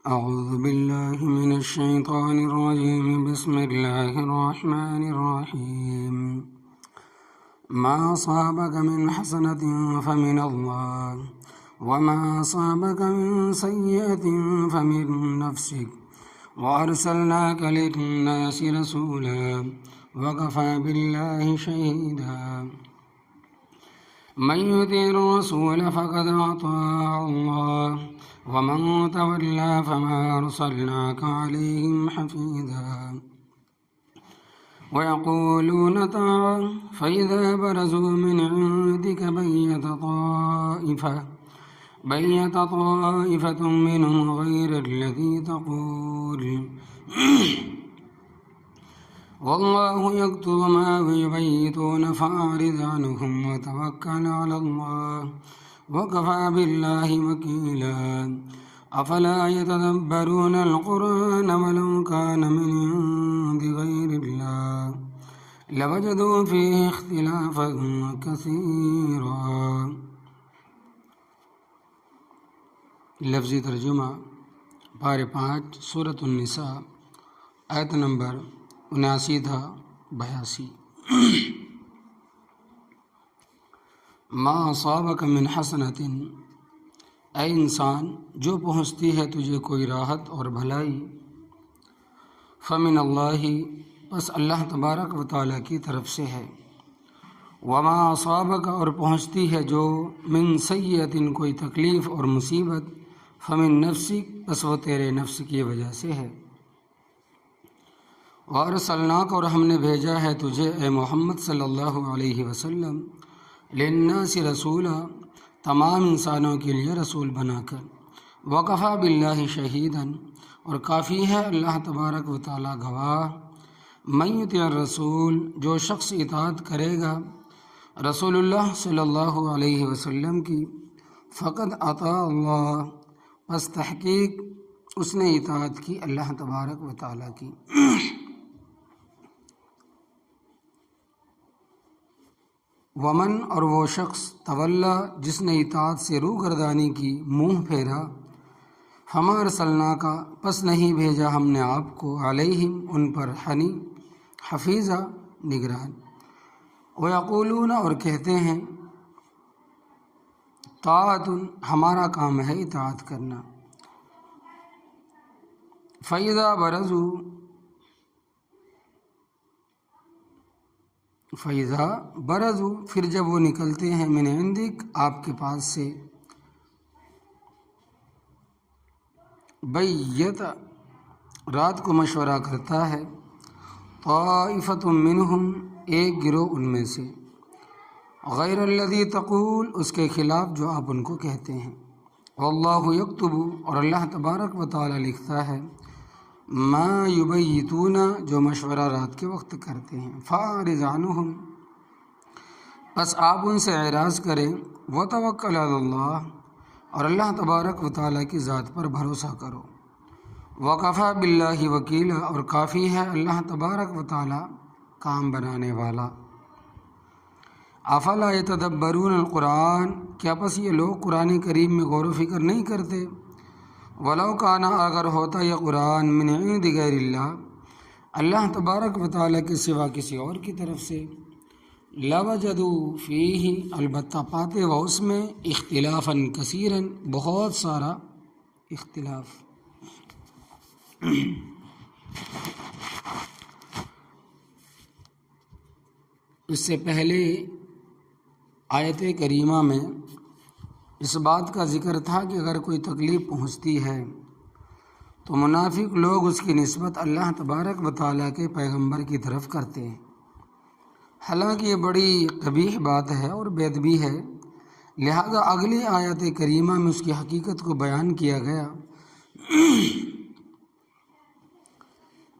أعوذ بالله من الشيطان الرجيم. بسم الله الرحمن الرحيم. ما أصابك من حسنة فمن الله وما أصابك من سيئة فمن نفسك وأرسلناك للناس رسولا وكفى بالله شهيدا. من يطع الرسول فقد أطاع الله ومن تولى فما أرسلناك عليهم حفيظا. ويقولون طاعة فإذا برزوا من عندك بيت طائفة منهم غير الذي تقول والله يكتب ما يبيتون فأعرض عنهم وتوكل على الله وكفى بالله وكيلا. أفلا يتدبرون القرآن ولو كان من عند غير الله لوجدوا فيه اختلافا كثيرا. لفظی ترجمہ پارے 5 سورۃ النساء آیت نمبر 79 تھا 82. ما اصابک من حسنۃ، اے انسان جو پہنچتی ہے تجھے کوئی راحت اور بھلائی، فمن اللہ، بس اللہ تبارک و تعالیٰ کی طرف سے ہے. وما اصابک، اور پہنچتی ہے جو من سیئۃ کوئی تکلیف اور مصیبت، فمن نفسک، بس وہ تیرے نفس کی وجہ سے ہے. وارسلناک، اور ہم نے بھیجا ہے تجھے اے محمد صلی اللہ علیہ وسلم، للناس رسولا، تمام انسانوں کے لیے رسول بنا کر. وکفیٰ باللہ شہیدا، اور کافی ہے اللہ تبارک و تعالیٰ گواہ. من یطع الرسول، جو شخص اطاعت کرے گا رسول اللہ صلی اللہ علیہ وسلم کی، فقد اطاع اللہ، پس تحقیق اس نے اطاعت کی اللہ تبارک و تعالیٰ کی. ومن، اور وہ شخص، تولا، جس نے اطاعت سے روگردانی کی، منہ پھیرا، فما ارسلناک، پس نہیں بھیجا ہم نے آپ کو، علیہم، ان پر، حفیظا، نگران. ویقولون، اور کہتے ہیں، طاعۃ، ہمارا کام ہے اطاعت کرنا. فإذا برزوا، پھر جب وہ نکلتے ہیں، من عندک، آپ کے پاس سے، بیت، رات کو مشورہ کرتا ہے، طائفۃ منہم، ایک گروہ ان میں سے، غیر الذی تقول، اس کے خلاف جو آپ ان کو کہتے ہیں. واللہ یکتب، اور اللہ تبارک و تعالی لکھتا ہے، ما یبیتون، جو مشورہ رات کے وقت کرتے ہیں. فاعرض عنہم، پس آپ ان سے اعراض کریں. وتوکل علی اللہ، اور اللہ تبارک و تعالیٰ کی ذات پر بھروسہ کرو. وکفیٰ باللہ وکیلا، اور کافی ہے اللہ تبارک و تعالیٰ کام بنانے والا. افلا یتدبرون القرآن، کیا پس یہ لوگ قرآن کریم میں غور و فکر نہیں کرتے؟ ولو کانا، اگر ہوتا یہ قرآن، من عند غیر اللہ، اللہ تبارک و تعالیٰ کے سوا کسی اور کی طرف سے، لوجدوا فیہ، البتہ پاتے وہ اس میں، اختلافا کثیرا، بہت سارا اختلاف. اس سے پہلے آیت کریمہ میں اس بات کا ذکر تھا کہ اگر کوئی تکلیف پہنچتی ہے تو منافق لوگ اس کی نسبت اللہ تبارک و تعالیٰ کے پیغمبر کی طرف کرتے ہیں. حالانکہ یہ بڑی قبیح بات ہے اور بے ادبی ہے، لہذا اگلی آیت کریمہ میں اس کی حقیقت کو بیان کیا گیا.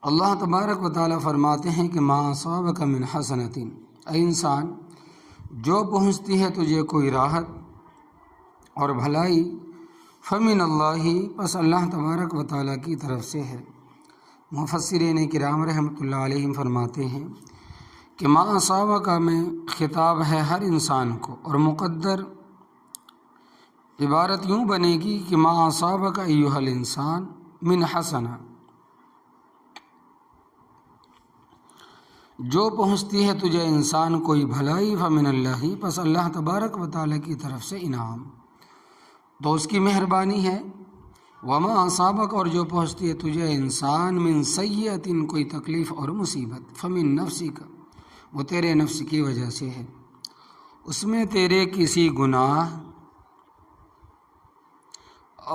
اللہ تبارک و تعالیٰ فرماتے ہیں کہ ما اصابک من حسنۃ، اے انسان جو پہنچتی ہے تجھے کوئی راحت اور بھلائی، فمن اللہ، پس اللہ تبارک و تعالیٰ کی طرف سے ہے. مفسرین کرام رحمۃ اللہ علیہم فرماتے ہیں کہ ما اصابک میں خطاب ہے ہر انسان کو، اور مقدر عبارت یوں بنے گی کہ ما اصابک ایھا الانسان، من حسنہ، جو پہنچتی ہے تجھے انسان کوئی بھلائی فمن اللہ، پس اللہ تبارک و تعالیٰ کی طرف سے انعام، تو اس کی مہربانی ہے۔ وما اصابک، اور جو پہنچتی ہے تجھے انسان من سیئۃ، کوئی تکلیف اور مصیبت، فمن نفسک، وہ تیرے نفس کی وجہ سے ہے، اس میں تیرے کسی گناہ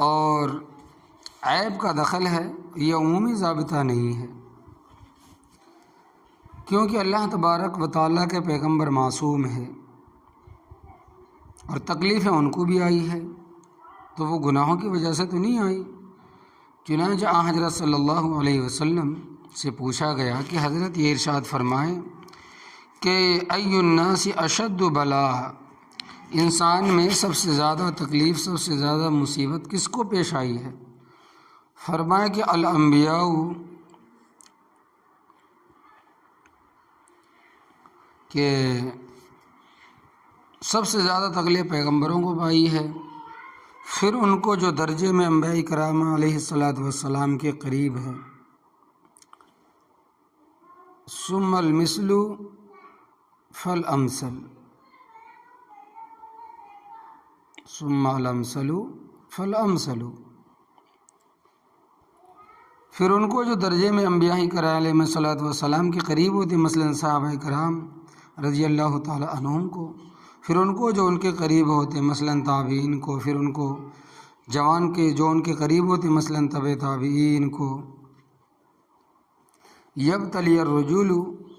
اور عیب کا دخل ہے، یہ عمومی ضابطہ نہیں ہے، کیونکہ اللہ تبارک و تعالیٰ کے پیغمبر معصوم ہے اور تکلیفیں ان کو بھی آئی ہے، تو وہ گناہوں کی وجہ سے تو نہیں آئی۔ چنانچہ حضرت صلی اللہ علیہ وسلم سے پوچھا گیا کہ حضرت یہ ارشاد فرمائیں کہ ای الناس اشد بلا، انسان میں سب سے زیادہ تکلیف، سب سے زیادہ مصیبت کس کو پیش آئی ہے؟ فرمایا کہ الانبیاء، کہ سب سے زیادہ تکلیف پیغمبروں کو پائی ہے، پھر ان کو جو درجے میں انبیاء کرام علیہ الصلاۃ والسلام کے قریب ہے، ثم المثل فالامثل، ثم الامثل فالامثل، پھر ان کو جو درجے میں انبیاء کرام علیہ الصلاۃ والسلام کے قریب ہوتے، مثلا صحابہ کرام رضی اللہ تعالی عنہم کو، پھر ان کو جو ان کے قریب ہوتے مثلا تابعین کو، پھر ان کو جوان کے جو ان کے قریب ہوتے مثلا تبع تابعین کو۔ یبتلی الرجل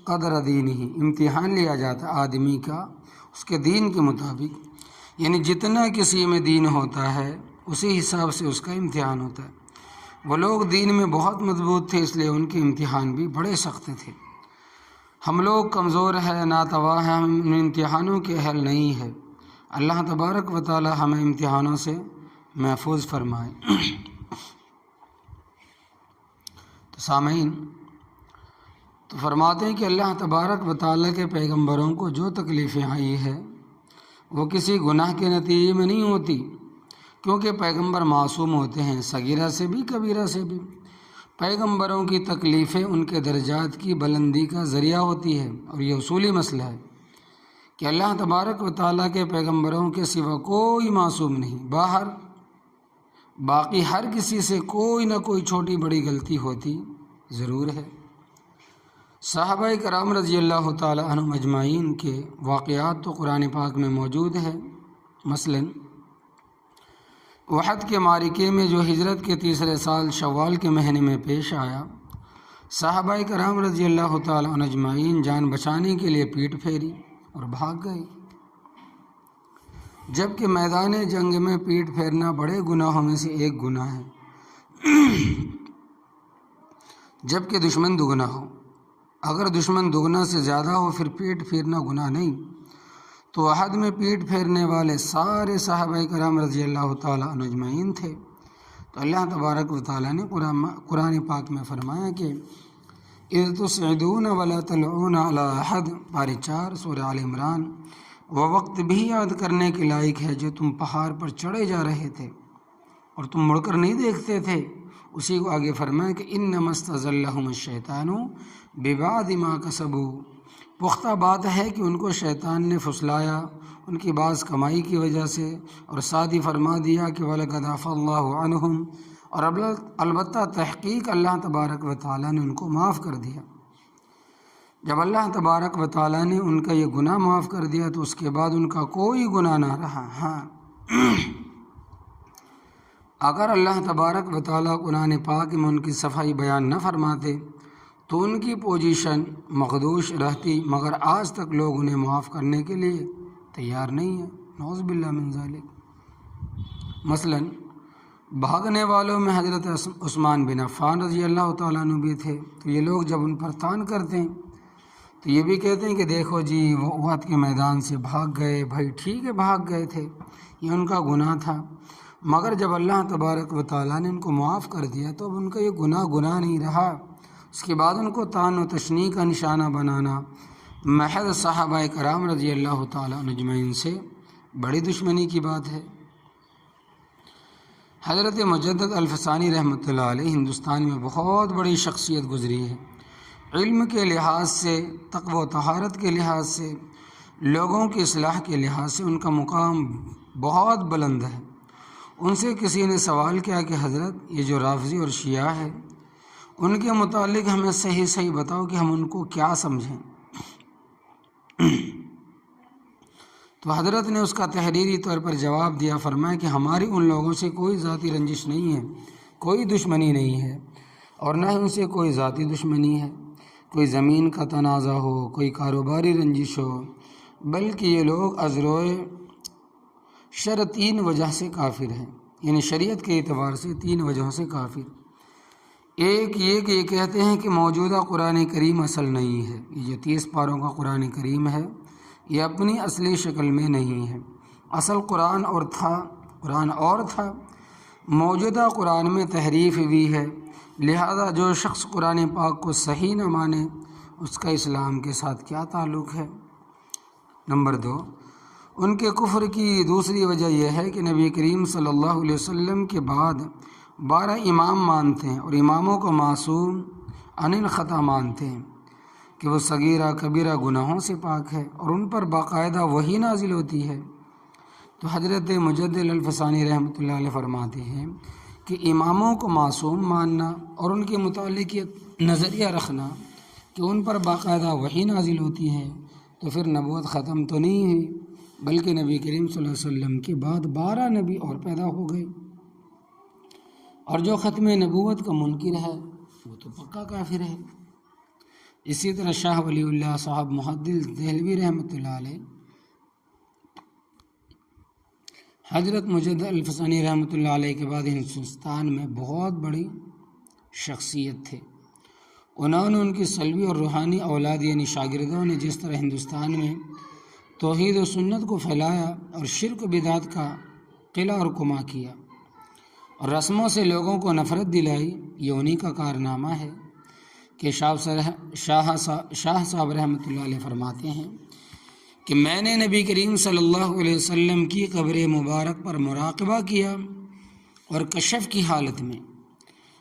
قدر دینہ، امتحان لیا جاتا آدمی کا اس کے دین کے مطابق، یعنی جتنا کسی میں دین ہوتا ہے اسی حساب سے اس کا امتحان ہوتا ہے۔ وہ لوگ دین میں بہت مضبوط تھے، اس لیے ان کے امتحان بھی بڑے سخت تھے۔ ہم لوگ کمزور ہیں، ناتواں ہیں، ہم ان امتحانوں کے اہل نہیں ہیں۔ اللہ تبارک و تعالی ہمیں امتحانوں سے محفوظ فرمائے۔ تو سامعین، تو فرماتے ہیں کہ اللہ تبارک و تعالی کے پیغمبروں کو جو تکلیفیں آئی ہے وہ کسی گناہ کے نتیجے میں نہیں ہوتی، کیونکہ پیغمبر معصوم ہوتے ہیں، صغیرہ سے بھی کبیرہ سے بھی۔ پیغمبروں کی تکلیفیں ان کے درجات کی بلندی کا ذریعہ ہوتی ہے، اور یہ اصولی مسئلہ ہے کہ اللہ تبارک و تعالیٰ کے پیغمبروں کے سوا کوئی معصوم نہیں، باقی ہر کسی سے کوئی نہ کوئی چھوٹی بڑی غلطی ہوتی ضرور ہے۔ صحابہ کرام رضی اللہ تعالی عنہم اجمعین کے واقعات تو قرآن پاک میں موجود ہے۔ مثلا احد کے معرکے میں جو ہجرت کے تیسرے سال شوال کے مہینے میں پیش آیا، صحابہ کرام رضی اللہ تعالی عنہ اجمعین جان بچانے کے لیے پیٹ پھیری اور بھاگ گئے، جبکہ میدان جنگ میں پیٹ پھیرنا بڑے گناہوں میں سے ایک گناہ ہے، جبکہ دشمن دگنا ہو۔ اگر دشمن دگنا سے زیادہ ہو پھر پیٹ پھیرنا گناہ نہیں، تو احد میں پیٹ پھیرنے والے سارے صحابہ کرام رضی اللہ تعالیٰ عنہ اجمعین تھے۔ تو اللہ تبارک و تعالیٰ نے قرآن پاک میں فرمایا کہ اذ تصعدون ولا تلعون علی احد، پارہ 4 سورہ آل عمران، وہ وقت بھی یاد کرنے کے لائق ہے جو تم پہاڑ پر چڑھے جا رہے تھے اور تم مڑ کر نہیں دیکھتے تھے۔ اسی کو آگے فرمایا کہ انما استزلهم الشیطان ببعض ما کسبوا، پختہ بات ہے کہ ان کو شیطان نے پھسلایا ان کی بعض کمائی کی وجہ سے، اور ساتھ ہی فرما دیا کہ وَلَقَدْ عَفَا اللَّهُ عَنْهُمْ، اور البتہ تحقیق اللہ تبارک و تعالیٰ نے ان کو معاف کر دیا۔ جب اللہ تبارک و تعالیٰ نے ان کا یہ گناہ معاف کر دیا تو اس کے بعد ان کا کوئی گناہ نہ رہا۔ ہاں، اگر اللہ تبارک و تعالیٰ قرآن پاک میں ان کی صفائی بیان نہ فرماتے تو ان کی پوزیشن مخدوش رہتی، مگر آج تک لوگ انہیں معاف کرنے کے لیے تیار نہیں ہیں، نعوذ باللہ من ذالک۔ مثلا بھاگنے والوں میں حضرت عثمان بن عفان رضی اللہ تعالیٰ عنہ بھی تھے۔ تو یہ لوگ جب ان پر تان کرتے ہیں تو یہ بھی کہتے ہیں کہ دیکھو جی وہ احد کے میدان سے بھاگ گئے، بھائی ٹھیک ہے بھاگ گئے تھے، یہ ان کا گناہ تھا، مگر جب اللہ تبارک و تعالیٰ نے ان کو معاف کر دیا تو اب ان کا یہ گناہ نہیں رہا۔ اس کے بعد ان کو طعن و تشنیع کا نشانہ بنانا محض صحابہ کرام رضی اللہ تعالیٰ عنہ اجمعین سے بڑی دشمنی کی بات ہے۔ حضرت مجدد الفسانی رحمۃ اللہ علیہ ہندوستان میں بہت بڑی شخصیت گزری ہے۔ علم کے لحاظ سے، تقوی و طہارت کے لحاظ سے، لوگوں کی اصلاح کے لحاظ سے ان کا مقام بہت بلند ہے۔ ان سے کسی نے سوال کیا کہ حضرت، یہ جو رافضی اور شیعہ ہے ان کے متعلق ہمیں صحیح بتاؤ کہ ہم ان کو کیا سمجھیں۔ تو حضرت نے اس کا تحریری طور پر جواب دیا، فرمایا کہ ہماری ان لوگوں سے کوئی ذاتی رنجش نہیں ہے، کوئی دشمنی نہیں ہے، اور نہ ہی ان سے کوئی ذاتی دشمنی ہے، کوئی زمین کا تنازع ہو، کوئی کاروباری رنجش ہو، بلکہ یہ لوگ از روئے شرع 3 وجہ سے کافر ہیں، یعنی شریعت کے اعتبار سے 3 وجہوں سے کافر۔ ایک یہ کہ یہ کہتے ہیں کہ موجودہ قرآن کریم اصل نہیں ہے، یہ جو 30 پاروں کا قرآن کریم ہے یہ اپنی اصلی شکل میں نہیں ہے، اصل قرآن اور تھا، موجودہ قرآن میں تحریف ہوئی ہے، لہذا جو شخص قرآن پاک کو صحیح نہ مانے اس کا اسلام کے ساتھ کیا تعلق ہے۔ نمبر 2، ان کے کفر کی دوسری وجہ یہ ہے کہ نبی کریم صلی اللہ علیہ وسلم کے بعد 12 امام مانتے ہیں، اور اماموں کو معصوم عن الخطا مانتے ہیں کہ وہ صغیرہ کبیرہ گناہوں سے پاک ہے، اور ان پر باقاعدہ وحی نازل ہوتی ہے۔ تو حضرت مجدد الفسانی رحمۃ اللہ علیہ فرماتے ہیں کہ اماموں کو معصوم ماننا اور ان کے متعلق یہ نظریہ رکھنا کہ ان پر باقاعدہ وحی نازل ہوتی ہے، تو پھر نبوت ختم تو نہیں ہوئی، بلکہ نبی کریم صلی اللہ علیہ وسلم کے بعد 12 نبی اور پیدا ہو گئے، اور جو ختم نبوت کا منکر ہے وہ تو پکا کافر ہے۔ اسی طرح شاہ ولی اللہ صاحب محدث دہلوی رحمۃ اللہ علیہ حضرت مجدد الفسانی رحمۃ اللہ علیہ کے بعد ہندوستان میں بہت بڑی شخصیت تھے۔ انہوں نے ان کی سلبی اور روحانی اولاد یعنی شاگردوں نے جس طرح ہندوستان میں توحید و سنت کو پھیلایا اور شرک و بدعت کا قلعہ اور کما کیا اور رسموں سے لوگوں کو نفرت دلائی، یہ انہی کا کارنامہ ہے کہ شاہ صاحب رحمۃ اللہ علیہ فرماتے ہیں کہ میں نے نبی کریم صلی اللہ علیہ وسلم کی قبر مبارک پر مراقبہ کیا اور کشف کی حالت میں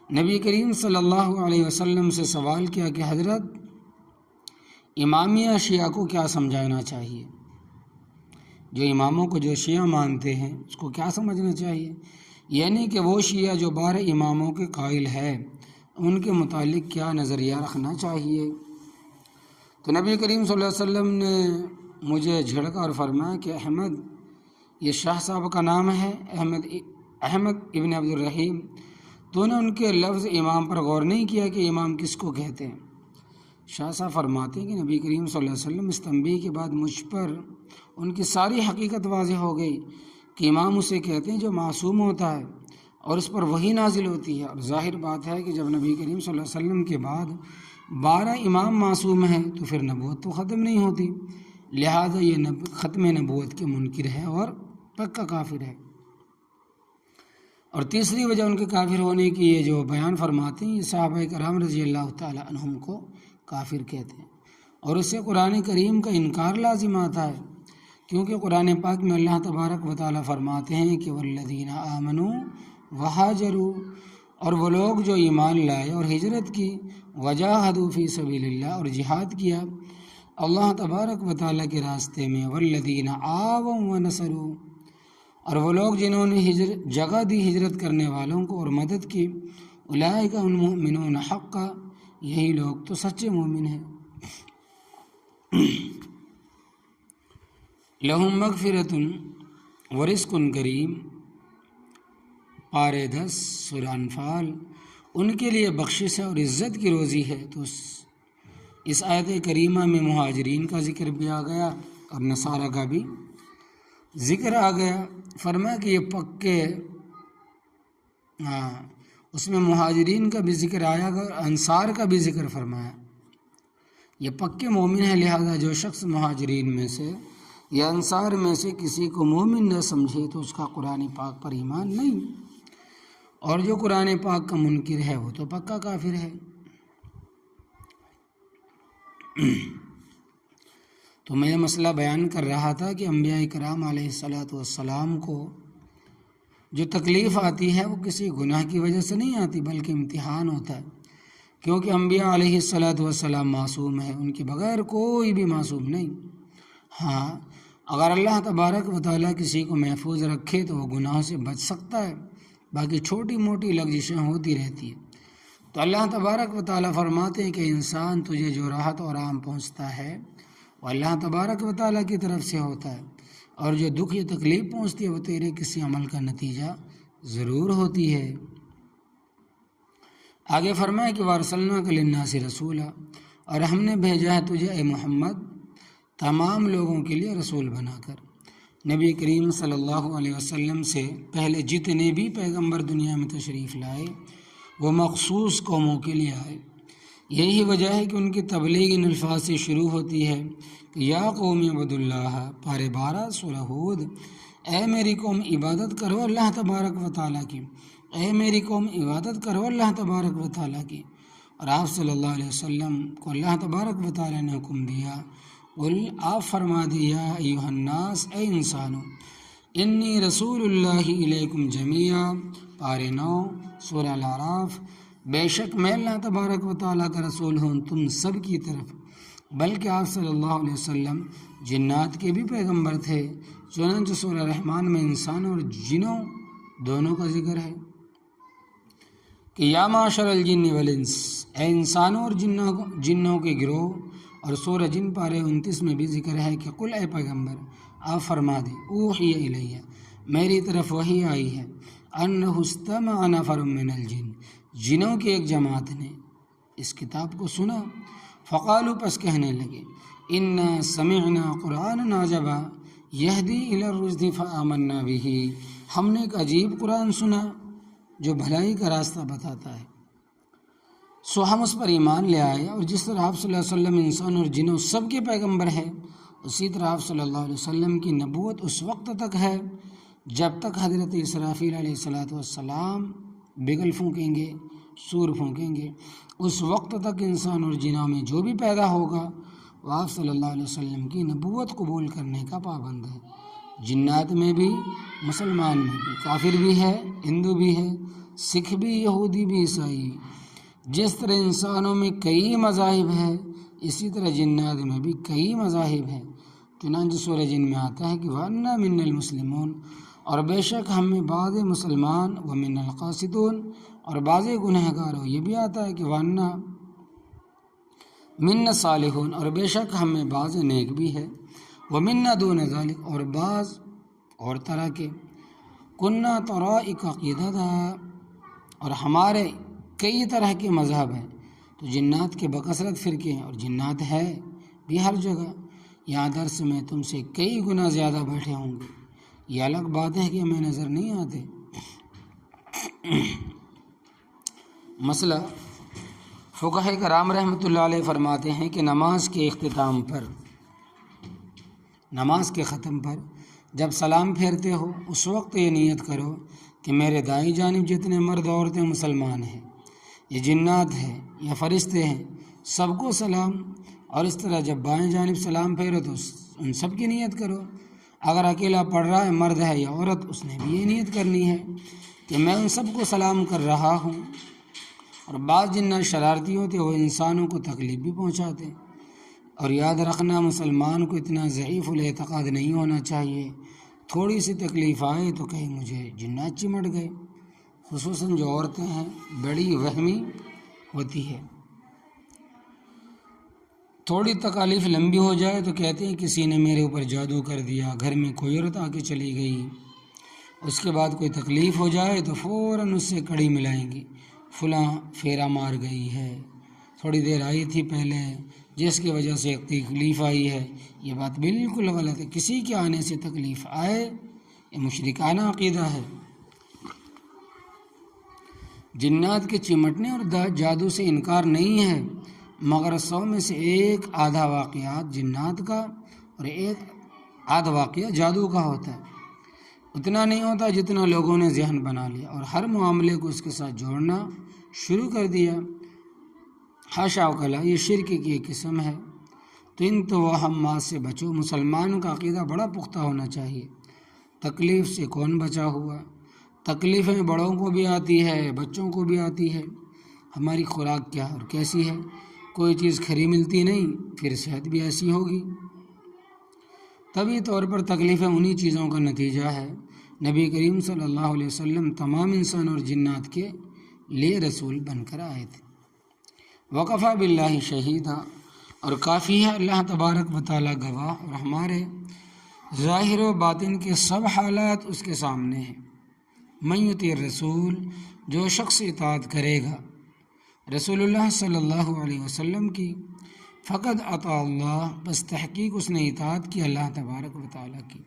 نبی کریم صلی اللہ علیہ وسلم سے سوال کیا کہ حضرت، امامیہ شیعہ کو کیا سمجھانا چاہیے؟ جو اماموں کو جو شیعہ مانتے ہیں اس کو کیا سمجھنا چاہیے؟ یعنی کہ وہ شیعہ جو 12 اماموں کے قائل ہے ان کے متعلق کیا نظریہ رکھنا چاہیے؟ تو نبی کریم صلی اللہ علیہ وسلم نے مجھے جھڑکا اور فرمایا کہ احمد، یہ شاہ صاحب کا نام ہے، احمد ابن عبد الرحیم، تو نے ان کے لفظ امام پر غور نہیں کیا کہ امام کس کو کہتے ہیں۔ شاہ صاحب فرماتے ہیں کہ نبی کریم صلی اللہ علیہ وسلم اس تنبیہ کے بعد مجھ پر ان کی ساری حقیقت واضح ہو گئی کہ امام اسے کہتے ہیں جو معصوم ہوتا ہے اور اس پر وحی نازل ہوتی ہے، اور ظاہر بات ہے کہ جب نبی کریم صلی اللہ علیہ وسلم کے بعد 12 امام معصوم ہیں تو پھر نبوت تو ختم نہیں ہوتی، لہذا یہ ختم نبوت کے منکر ہے اور پکا کافر ہے۔ اور تیسری وجہ ان کے کافر ہونے کی یہ جو بیان فرماتے ہیں، یہ صحابہ کرام رضی اللہ تعالی عنہم کو کافر کہتے ہیں، اور اس سے قرآن کریم کا انکار لازم آتا ہے، کیونکہ قرآن پاک میں اللہ تبارک و تعالی فرماتے ہیں کہ والذین آمنوا وہاجروا، اور وہ لوگ جو ایمان لائے اور ہجرت کی، وجاہدوا فی سبیل اللہ، اور جہاد کیا اللہ تبارک و تعالی کے راستے میں، والذین آووا ونصروا، اور وہ لوگ جنہوں نے جگہ دی ہجرت کرنے والوں کو اور مدد کی، اولئک المؤمنون حقا، یہی لوگ تو سچے مومن ہیں۔ لہم مغفرۃ ورزق کریم، پارے 10 سورہ انفال، ان کے لیے بخشش ہے اور عزت کی روزی ہے۔ تو اس آیت کریمہ میں مہاجرین کا ذکر بھی آ گیا اور نصارہ کا بھی ذکر آ گیا۔ فرمایا کہ یہ پکے، اس میں مہاجرین کا بھی ذکر آیا گا اور انصار کا بھی ذکر فرمایا، یہ پکے مومن ہیں، لہذا جو شخص مہاجرین میں سے یا انصار میں سے کسی کو مومن نہ سمجھے تو اس کا قرآن پاک پر ایمان نہیں، اور جو قرآن پاک کا منکر ہے وہ تو پکا کافر ہے۔ تو میں یہ مسئلہ بیان کر رہا تھا کہ انبیاء کرام علیہ الصلاۃ والسلام کو جو تکلیف آتی ہے وہ کسی گناہ کی وجہ سے نہیں آتی بلکہ امتحان ہوتا ہے، کیونکہ انبیاء علیہ الصلاۃ والسلام معصوم ہیں، ان کے بغیر کوئی بھی معصوم نہیں۔ ہاں، اگر اللہ تبارک و تعالیٰ کسی کو محفوظ رکھے تو وہ گناہوں سے بچ سکتا ہے، باقی چھوٹی موٹی لغزشیں ہوتی رہتی ہیں۔ تو اللہ تبارک و تعالیٰ فرماتے ہیں کہ انسان تجھے جو راحت اور آرام پہنچتا ہے وہ اللہ تبارک و تعالیٰ کی طرف سے ہوتا ہے، اور جو دکھ یا تکلیف پہنچتی ہے وہ تیرے کسی عمل کا نتیجہ ضرور ہوتی ہے۔ آگے فرمائے کہ وَأَرْسَلْنَاكَ لِلنَّاسِ رَسُولًا، اور ہم نے بھیجا ہے تجھے اے محمد تمام لوگوں کے لیے رسول بنا کر۔ نبی کریم صلی اللہ علیہ وسلم سے پہلے جتنے بھی پیغمبر دنیا میں تشریف لائے وہ مخصوص قوموں کے لیے آئے۔ یہی وجہ ہے کہ ان کی تبلیغ ان الفاظ سے شروع ہوتی ہے کہ یا قوم اعبدوا اللہ، پارہ 12 سورہ ہود، اے میری قوم عبادت کرو اللہ تبارک و تعالیٰ کی، اے میری قوم عبادت کرو اللہ تبارک و تعالیٰ کی۔ اور آپ صلی اللہ علیہ وسلم کو اللہ تبارک و تعالیٰ نے حکم دیا، قل، آپ فرما دیا، ایھا الناس، اے انسانو، انی رسول اللہ الیکم جمیعا، پارہ 9 سورہ الاعراف، بے شک میں اللہ تبارک و تعالیٰ کا رسول ہوں تم سب کی طرف۔ بلکہ آپ صلی اللہ علیہ وسلم جنات کے بھی پیغمبر تھے، چنانچہ سورہ رحمان میں انسانوں اور جنوں دونوں کا ذکر ہے کہ یا معاشر الجن والانس، اے انسانوں اور جنوں کے گروہ۔ اور سورہ جن پارہ 29 میں بھی ذکر ہے کہ قل، اے پیغمبر آپ فرما دیں، اوحی الیہ، میری طرف وحی آئی ہے، انہ استمع نفر من الجن، جنوں کی ایک جماعت نے اس کتاب کو سنا، فقالوا، پس کہنے لگے، انا سمعنا قرآنا عجبا یہدی الی الرشد فآمنا بہ، ہم نے ایک عجیب قرآن سنا جو بھلائی کا راستہ بتاتا ہے، سو ہم اس پر ایمان لے آئے۔ اور جس طرح آپ صلی اللہ علیہ وسلم انسان اور جنوں سب کے پیغمبر ہیں، اسی طرح آپ صلی اللہ علیہ وسلم کی نبوت اس وقت تک ہے جب تک حضرت اسرافیل علیہ الصلاۃ والسلام بگل پھونکیں گے، سور پھونکیں گے، اس وقت تک انسان اور جنوں میں جو بھی پیدا ہوگا وہ آپ صلی اللہ علیہ وسلم کی نبوت قبول کرنے کا پابند ہے۔ جنات میں بھی، مسلمان میں بھی، کافر بھی ہے، ہندو بھی ہے، سکھ بھی، یہودی بھی، عیسائی۔ جس طرح انسانوں میں کئی مذاہب ہیں اسی طرح جنات میں بھی کئی مذاہب ہیں، چنانچہ سورہ جن میں آتا ہے کہ وَأَنَّا مِنَّا الْمُسْلِمُونَ، اور بے شک ہم میں بعض مسلمان، وَمِنَّا الْقَاسِطُونَ، اور بعض گنہگار ہو۔ یہ بھی آتا ہے کہ وَأَنَّا مِنَّا الصَّالِحُونَ، اور بے شک ہم میں بعض نیک بھی ہے، وَمِنَّا دُونَ ذَلِكَ، اور بعض اور طرح کے، كُنَّا طَرَائِقَ قِدَدًا، اور ہمارے کئی طرح کے مذہب ہیں۔ تو جنات کے بکثرت فرقے ہیں، اور جنات ہے بھی ہر جگہ۔ یہاں درس میں تم سے کئی گنا زیادہ بیٹھے ہوں گے، یہ الگ بات ہے کہ ہمیں نظر نہیں آتے۔ مسئلہ فقہ کرام رحمۃ اللہ علیہ فرماتے ہیں کہ نماز کے اختتام پر، نماز کے ختم پر جب سلام پھیرتے ہو اس وقت یہ نیت کرو کہ میرے دائیں جانب جتنے مرد عورتیں مسلمان ہیں، یہ جنات ہیں یا فرشتے ہیں، سب کو سلام، اور اس طرح جب بائیں جانب سلام پھیرو تو ان سب کی نیت کرو۔ اگر اکیلا پڑھ رہا ہے، مرد ہے یا عورت، اس نے بھی یہ نیت کرنی ہے کہ میں ان سب کو سلام کر رہا ہوں۔ اور بعض جنات شرارتی ہوتے، وہ انسانوں کو تکلیف بھی پہنچاتے، اور یاد رکھنا مسلمان کو اتنا ضعیف الاعتقاد نہیں ہونا چاہیے، تھوڑی سی تکلیف آئے تو کہیں مجھے جنات چمٹ گئے، خصوصاً جو عورتیں ہیں بڑی وہمی ہوتی ہے۔ تھوڑی تکالیف لمبی ہو جائے تو کہتے ہیں کسی نے میرے اوپر جادو کر دیا، گھر میں کوئی عورت آ کے چلی گئی۔ اس کے بعد کوئی تکلیف ہو جائے تو فوراً اس سے کڑی ملائیں گی، فلاں پھیرا مار گئی ہے، تھوڑی دیر آئی تھی پہلے جس کی وجہ سے ایک تکلیف آئی ہے۔ یہ بات بالکل غلط ہے، کسی کے آنے سے تکلیف آئے یہ مشرکانہ عقیدہ ہے۔ جنات کے چمٹنے اور جادو سے انکار نہیں ہے، مگر 100 میں سے ایک آدھا واقعات جنات کا اور ایک آدھا واقعہ جادو کا ہوتا ہے، اتنا نہیں ہوتا جتنا لوگوں نے ذہن بنا لیا اور ہر معاملے کو اس کے ساتھ جوڑنا شروع کر دیا۔ حاشا وکلا، یہ شرک کی ایک قسم ہے۔ تو ان توہمات سے بچو، مسلمانوں کا عقیدہ بڑا پختہ ہونا چاہیے۔ تکلیف سے کون بچا ہوا؟ تکلیفیں بڑوں کو بھی آتی ہے، بچوں کو بھی آتی ہے۔ ہماری خوراک کیا اور کیسی ہے؟ کوئی چیز کھری ملتی نہیں، پھر صحت بھی ایسی ہوگی۔ طبی طور پر تکلیفیں انہی چیزوں کا نتیجہ ہے۔ نبی کریم صلی اللہ علیہ وسلم تمام انسان اور جنات کے لیے رسول بن کر آئے تھے۔ وکفیٰ باللہ شہیدا، اور کافی ہے اللہ تبارک و تعالیٰ گواہ، اور ہمارے ظاہر و باطن کے سب حالات اس کے سامنے ہیں۔ من یطیع الرسول، جو شخص اطاعت کرے گا رسول اللہ صلی اللہ علیہ وسلم کی، فقد اطاع اللہ، بس تحقیق اس نے اطاعت کی اللہ تبارک و تعالیٰ کی،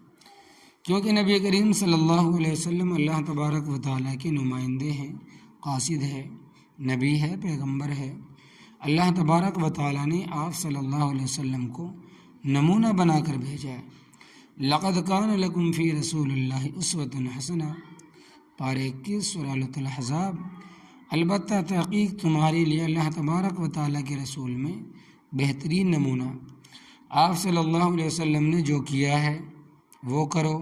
کیونکہ نبی کریم صلی اللہ علیہ وسلم اللہ تبارک و تعالیٰ کے نمائندے ہیں، قاصد ہے، نبی ہے، پیغمبر ہے۔ اللہ تبارک و تعالیٰ نے آپ صلی اللہ علیہ وسلم کو نمونہ بنا کر بھیجا ہے۔ لقد کان لکم فی رسول اللہ اسوۃ حسنہ، پارہ 21 سورہ الاحزاب۔ البتہ تحقیق تمہارے لیے اللہ تبارک و تعالیٰ کے رسول میں بہترین نمونہ، آپ صلی اللہ علیہ وسلم نے جو کیا ہے وہ کرو،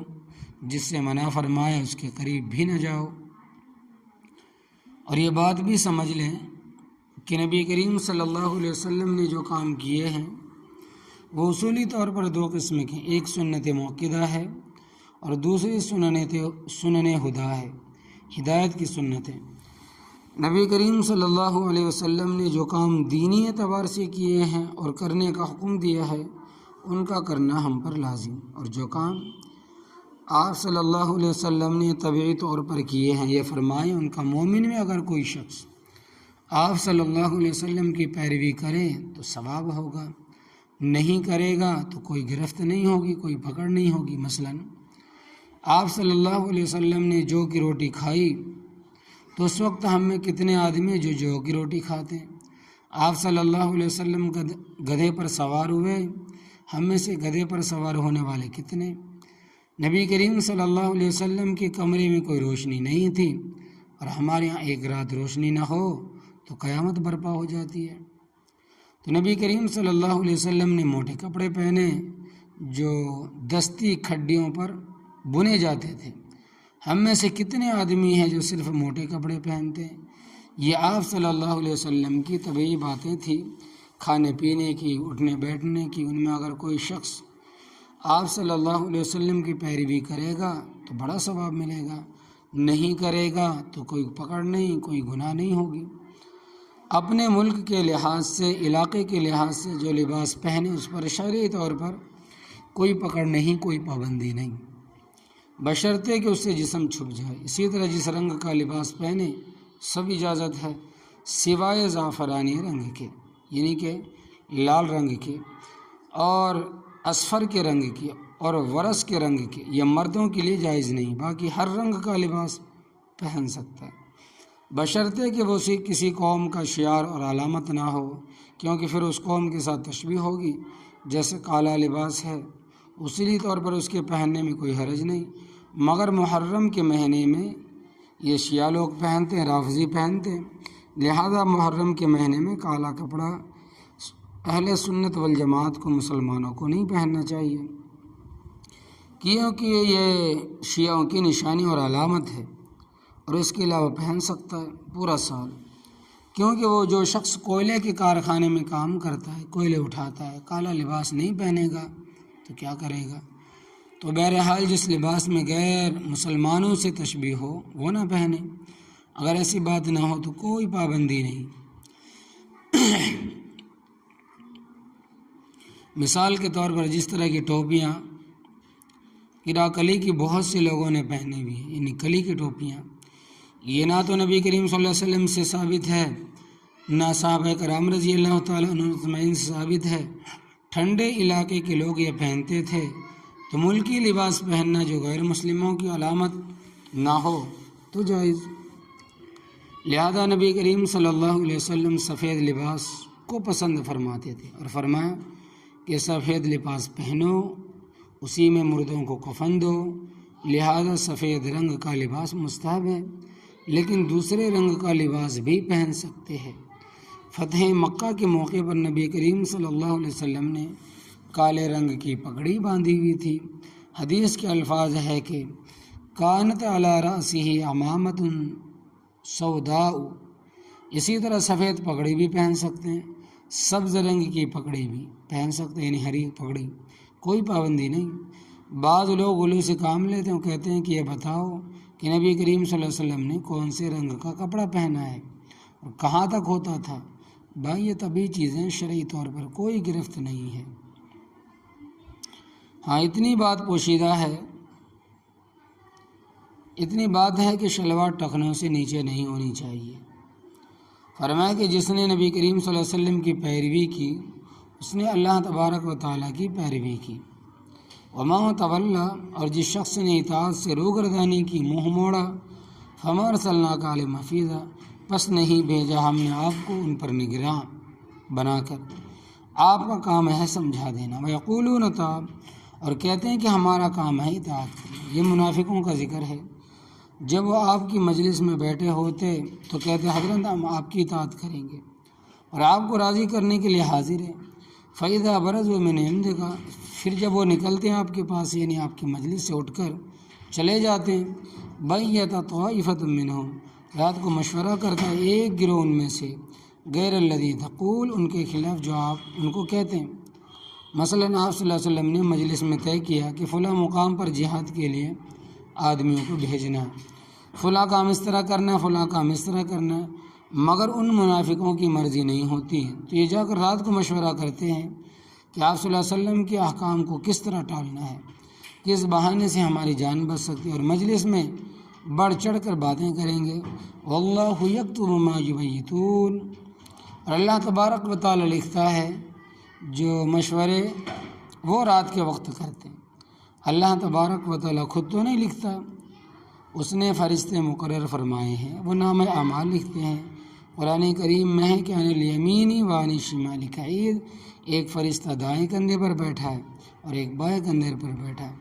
جس سے منع فرمایا اس کے قریب بھی نہ جاؤ۔ اور یہ بات بھی سمجھ لیں کہ نبی کریم صلی اللہ علیہ وسلم نے جو کام کیے ہیں وہ اصولی طور پر دو قسم کے، ایک سنت موقدہ ہے اور دوسری سنن ہدا ہے، ہدایت کی سنت ہے۔ نبی کریم صلی اللہ علیہ وسلم نے جو کام دینی اعتبار سے کیے ہیں اور کرنے کا حکم دیا ہے ان کا کرنا ہم پر لازم، اور جو کام آپ صلی اللہ علیہ وسلم نے طبعی طور پر کیے ہیں، یہ فرمائے ان کا مومن میں اگر کوئی شخص آپ صلی اللہ علیہ وسلم کی پیروی کرے تو ثواب ہوگا، نہیں کرے گا تو کوئی گرفت نہیں ہوگی، کوئی پکڑ نہیں ہوگی۔ مثلاً آپ صلی اللہ علیہ وسلم نے جو کی روٹی کھائی تو اس وقت ہم میں کتنے آدمی جو کی روٹی کھاتے ہیں؟ آپ صلی اللہ علیہ وسلم گدھے پر سوار ہوئے، ہم میں سے گدھے پر سوار ہونے والے کتنے؟ نبی کریم صلی اللہ علیہ وسلم کے کمرے میں کوئی روشنی نہیں تھی، اور ہمارے یہاں ایک رات روشنی نہ ہو تو قیامت برپا ہو جاتی ہے۔ تو نبی کریم صلی اللہ علیہ وسلم نے موٹے کپڑے پہنے جو دستی کھڈیوں پر بنے جاتے تھے۔ ہم میں سے کتنے آدمی ہیں جو صرف موٹے کپڑے پہنتے ہیں؟ یہ آپ صلی اللہ علیہ وسلم کی طبعی باتیں تھیں، کھانے پینے کی، اٹھنے بیٹھنے کی۔ ان میں اگر کوئی شخص آپ صلی اللہ علیہ وسلم کی پیروی کرے گا تو بڑا ثواب ملے گا، نہیں کرے گا تو کوئی پکڑ نہیں، کوئی گناہ نہیں ہوگی۔ اپنے ملک کے لحاظ سے، علاقے کے لحاظ سے جو لباس پہنے اس پر شرعی طور پر کوئی پکڑ نہیں، کوئی پابندی نہیں، بشرطے کہ اس سے جسم چھپ جائے۔ اسی طرح جس رنگ کا لباس پہنے سب اجازت ہے، سوائے زعفرانی رنگ کے، یعنی کہ لال رنگ کے اور اصفر کے رنگ کے اور ورس کے رنگ کے، یہ مردوں کے لیے جائز نہیں، باقی ہر رنگ کا لباس پہن سکتا ہے، بشرطے کہ وہ کسی قوم کا شعار اور علامت نہ ہو، کیونکہ پھر اس قوم کے ساتھ تشبیہ ہوگی۔ جیسے کالا لباس ہے، اصولی طور پر اس کے پہننے میں کوئی حرج نہیں، مگر محرم کے مہینے میں یہ شیعہ لوگ پہنتے ہیں، رافضی پہنتے ہیں، لہذا محرم کے مہینے میں کالا کپڑا اہل سنت والجماعت کو، مسلمانوں کو نہیں پہننا چاہیے، کیونکہ یہ شیعوں کی نشانی اور علامت ہے، اور اس کے علاوہ پہن سکتا ہے پورا سال، کیونکہ وہ جو شخص کوئلے کے کارخانے میں کام کرتا ہے، کوئلے اٹھاتا ہے، کالا لباس نہیں پہنے گا تو کیا کرے گا؟ تو بہرحال جس لباس میں غیر مسلمانوں سے تشبیہ ہو وہ نہ پہنے، اگر ایسی بات نہ ہو تو کوئی پابندی نہیں۔ مثال کے طور پر جس طرح کی ٹوپیاں قرا کلی کی بہت سے لوگوں نے پہنی ہوئی ہیں، یعنی کلی کی ٹوپیاں، یہ نہ تو نبی کریم صلی اللہ علیہ وسلم سے ثابت ہے، نہ صحابہ کرام رضی اللہ تعالیٰ عنہ اجمعین سے ثابت ہے۔ ٹھنڈے علاقے کے لوگ یہ پہنتے تھے، تو ملکی لباس پہننا جو غیر مسلموں کی علامت نہ ہو تو جائز۔ لہذا نبی کریم صلی اللہ علیہ وسلم سفید لباس کو پسند فرماتے تھے، اور فرمایا کہ سفید لباس پہنو، اسی میں مردوں کو کفن دو، لہذا سفید رنگ کا لباس مستحب ہے، لیکن دوسرے رنگ کا لباس بھی پہن سکتے ہیں۔ فتح مکہ کے موقع پر نبی کریم صلی اللہ علیہ وسلم نے کالے رنگ کی پگڑی باندھی ہوئی تھی۔ حدیث کے الفاظ ہے کہ کانت علی رأسہ امامۃ سوداء، اسی طرح سفید پگڑی بھی پہن سکتے ہیں، سبز رنگ کی پگڑی بھی پہن سکتے ہیں، یعنی ہری پگڑی، کوئی پابندی نہیں۔ بعض لوگ غلو سے کام لیتے ہیں، کہتے ہیں کہ یہ بتاؤ کہ نبی کریم صلی اللہ علیہ وسلم نے کون سے رنگ کا کپڑا پہنا ہے اور کہاں تک ہوتا تھا۔ بھائی یہ طبی چیزیں شرعی طور پر کوئی گرفت نہیں ہے۔ ہاں اتنی بات پوشیدہ ہے، اتنی بات ہے کہ شلوار ٹخنوں سے نیچے نہیں ہونی چاہیے۔ فرمایا کہ جس نے نبی کریم صلی اللہ علیہ وسلم کی پیروی کی اس نے اللہ تبارک و تعالیٰ کی پیروی کی۔ وما تولا، اور جس شخص نے اطاعت سے روگردانی کی، منہ موڑا، فما ارسلناک علیہم حفیظا، پس نہیں بھیجا ہم نے آپ کو ان پر نگراں بنا کر، آپ کا کام ہے سمجھا دینا۔ ویقولون اطاع، اور کہتے ہیں کہ ہمارا کام ہے اطاعت کرنا۔ یہ منافقوں کا ذکر ہے۔ جب وہ آپ کی مجلس میں بیٹھے ہوتے تو کہتے حضرت ہم آپ کی اطاعت کریں گے اور آپ کو راضی کرنے کے لیے حاضر ہیں۔ فَإِذَا بَرَزُوا مِنْ عِنْدِكَ، پھر جب وہ نکلتے ہیں آپ کے پاس، یعنی آپ کی مجلس سے اٹھ کر چلے جاتے ہیں، بَيَّتَ طَائِفَةٌ مِّنْهُمْ، رات کو مشورہ کرتا ہے ایک گروہ ان میں سے، غیر الذی تقول، ان کے خلاف جو آپ ان کو کہتے ہیں۔ مثلاً آپ صلی اللہ علیہ وسلم نے مجلس میں طے کیا کہ فلاں مقام پر جہاد کے لیے آدمیوں کو بھیجنا ہے، فلاں کام اس طرح کرنا ہے، فلاں کام اس طرح کرنا ہے، مگر ان منافقوں کی مرضی نہیں ہوتی ہے، تو یہ جا کر رات کو مشورہ کرتے ہیں کہ آپ صلی اللہ علیہ وسلم کے احکام کو کس طرح ٹالنا ہے، کس بہانے سے ہماری جان بچ سکتی ہے، اور مجلس میں بڑھ چڑھ کر باتیں کریں گے۔ واللہ یکتب ما یبیتون، اور اللہ تبارک و تعالی لکھتا ہے جو مشورے وہ رات کے وقت کرتے ہیں۔ اللہ تبارک و تعالی خود تو نہیں لکھتا، اس نے فرشتے مقرر فرمائے ہیں، وہ نام اعمال لکھتے ہیں۔ قرآن کریم میں ہے کہ عن الیمین و عن الشمال قعید، ایک فرشتہ دائیں کندھے پر بیٹھا ہے اور ایک بائیں کندھے پر بیٹھا ہے۔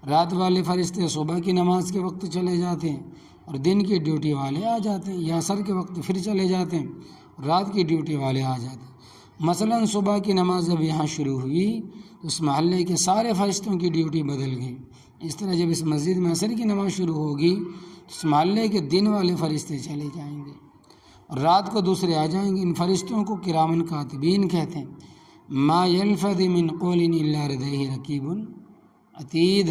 رات والے فرشتے صبح کی نماز کے وقت چلے جاتے ہیں اور دن کی ڈیوٹی والے آ جاتے ہیں، یا عصر کے وقت پھر چلے جاتے ہیں، رات کی ڈیوٹی والے آ جاتے ہیں۔ مثلاً صبح کی نماز جب یہاں شروع ہوئی تو اس محلے کے سارے فرشتوں کی ڈیوٹی بدل گئی۔ اس طرح جب اس مسجد میں عصر کی نماز شروع ہوگی تو اس محلے کے دن والے فرشتے چلے جائیں گے اور رات کو دوسرے آ جائیں گے۔ ان فرشتوں کو کرامن کاتبین کہتے ہیں۔ ما یلفظ من قول الا لدیہ رقیب عتید،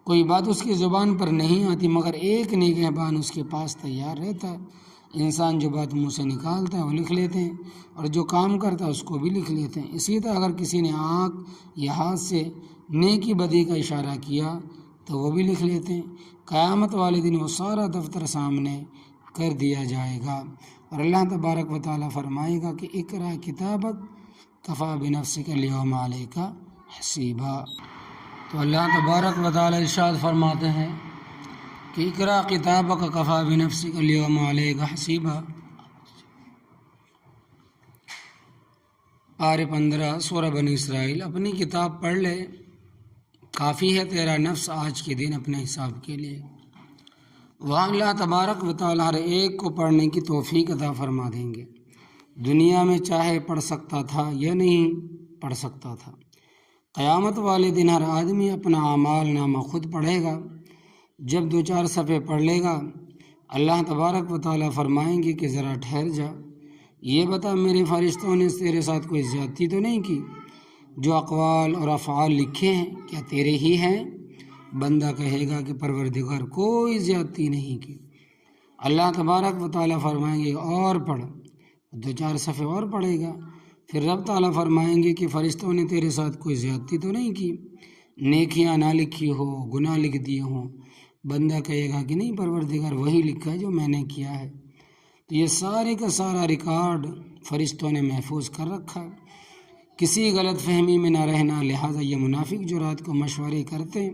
کوئی بات اس کی زبان پر نہیں آتی مگر ایک نگہبان اس کے پاس تیار رہتا ہے۔ انسان جو بات منہ سے نکالتا ہے وہ لکھ لیتے ہیں، اور جو کام کرتا ہے اس کو بھی لکھ لیتے ہیں۔ اسی طرح اگر کسی نے آنکھ یا ہاتھ سے نیکی بدی کا اشارہ کیا تو وہ بھی لکھ لیتے ہیں۔ قیامت والے دن وہ سارا دفتر سامنے کر دیا جائے گا، اور اللہ تبارک و تعالیٰ فرمائے گا کہ اقرأ کتابک کفیٰ بنفسک الیوم علیک حسیبا۔ تو اللہ تبارک و تعالیٰ ارشاد فرماتے ہیں کہ اقرأ کتابک کفیٰ بنفسک الیوم علیک حسیبا۔ پارہ 15 سورہ بنی اسرائیل، اپنی کتاب پڑھ لے، کافی ہے تیرا نفس آج کے دن اپنے حساب کے لیے۔ وہاں اللہ تبارک و تعالیٰ ہر ایک کو پڑھنے کی توفیق عطا فرما دیں گے۔ دنیا میں چاہے پڑھ سکتا تھا یا نہیں پڑھ سکتا تھا، قیامت والے دن ہر آدمی اپنا اعمال نامہ خود پڑھے گا۔ جب 2-4 صفحے پڑھ لے گا، اللہ تبارک و تعالیٰ فرمائیں گے کہ ذرا ٹھہر جا، یہ بتا میرے فرشتوں نے تیرے ساتھ کوئی زیادتی تو نہیں کی؟ جو اقوال اور افعال لکھے ہیں کیا تیرے ہی ہیں؟ بندہ کہے گا کہ پروردگار کوئی زیادتی نہیں کی۔ اللہ تبارک و تعالیٰ فرمائیں گے اور پڑھ، 2-4 صفحے اور پڑھے گا، پھر رب تعالیٰ فرمائیں گے کہ فرشتوں نے تیرے ساتھ کوئی زیادتی تو نہیں کی، نیکیاں نہ لکھی ہو، گناہ لکھ دیے ہوں؟ بندہ کہے گا کہ نہیں پروردگار وہی لکھا ہے جو میں نے کیا ہے۔ تو یہ سارے کا سارا ریکارڈ فرشتوں نے محفوظ کر رکھا ہے، کسی غلط فہمی میں نہ رہنا۔ لہٰذا یہ منافق جو رات کو مشورے کرتے ہیں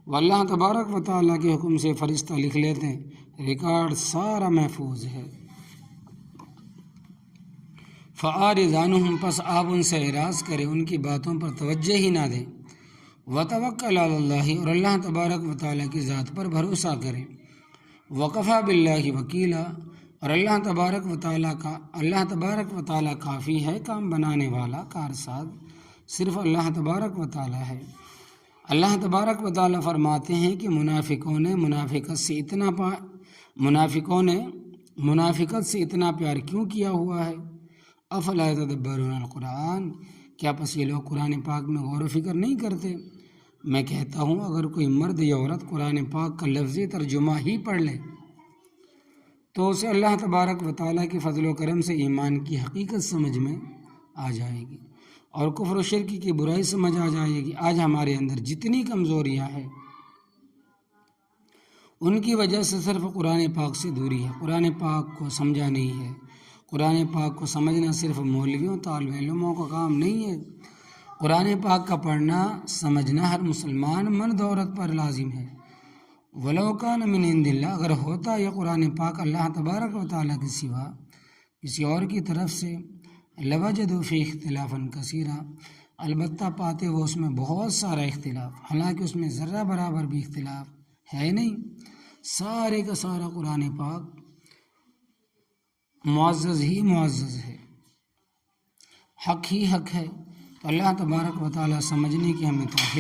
وہ اللہ تبارک و تعالیٰ کے حکم سے فرشتہ لکھ لیتے ہیں، ریکارڈ سارا محفوظ ہے۔ فَأَعْرِضْ عَنْهُمْ، پس آپ ان سے اعراض کریں، ان کی باتوں پر توجہ ہی نہ دیں۔ وَتَوَكَّلْ عَلَى اللَّهِ، اور اللہ تبارک و تعالیٰ کی ذات پر بھروسہ کریں۔ وَكَفَىٰ بِاللَّهِ وَكِيلًا، اور اللہ تبارک و تعالیٰ کافی ہے کام بنانے والا، کارساز صرف اللہ تبارک و تعالیٰ ہے۔ اللہ تبارک و تعالیٰ فرماتے ہیں کہ منافقوں نے منافقت سے اتنا پیار کیوں کیا ہوا ہے؟ افلا یتدبرون القرآن، کیا پس یہ لوگ قرآن پاک میں غور و فکر نہیں کرتے؟ میں کہتا ہوں اگر کوئی مرد یا عورت قرآن پاک کا لفظی ترجمہ ہی پڑھ لے تو اسے اللہ تبارک و تعالیٰ کے فضل و کرم سے ایمان کی حقیقت سمجھ میں آ جائے گی اور کفر و شرک کی برائی سمجھ آ جائے گی۔ آج ہمارے اندر جتنی کمزوریاں ہیں ان کی وجہ سے صرف قرآن پاک سے دوری ہے، قرآن پاک کو سمجھا نہیں ہے۔ قرآن پاک کو سمجھنا صرف مولویوں طالب علموں کا کام نہیں ہے، قرآن پاک کا پڑھنا سمجھنا ہر مسلمان مرد عورت پر لازم ہے۔ وَلَوْ كَانَ مِنْ عِنْدِ اللَّهِ، اگر ہوتا یہ قرآن پاک اللہ تبارک و تعالیٰ کے سوا کسی اور کی طرف سے، لَوَجَدُوا فِيهِ اخْتِلَافًا كَثِيرًا، البتہ پاتے وہ اس میں بہت سارا اختلاف، حالانکہ اس میں ذرہ برابر بھی اختلاف ہے نہیں۔ سارے کا سارا قرآن پاک معزز ہی معزز ہے، حق ہی حق ہے۔ تو اللہ تبارک و تعالیٰ سمجھنے کی ہمیں توفیق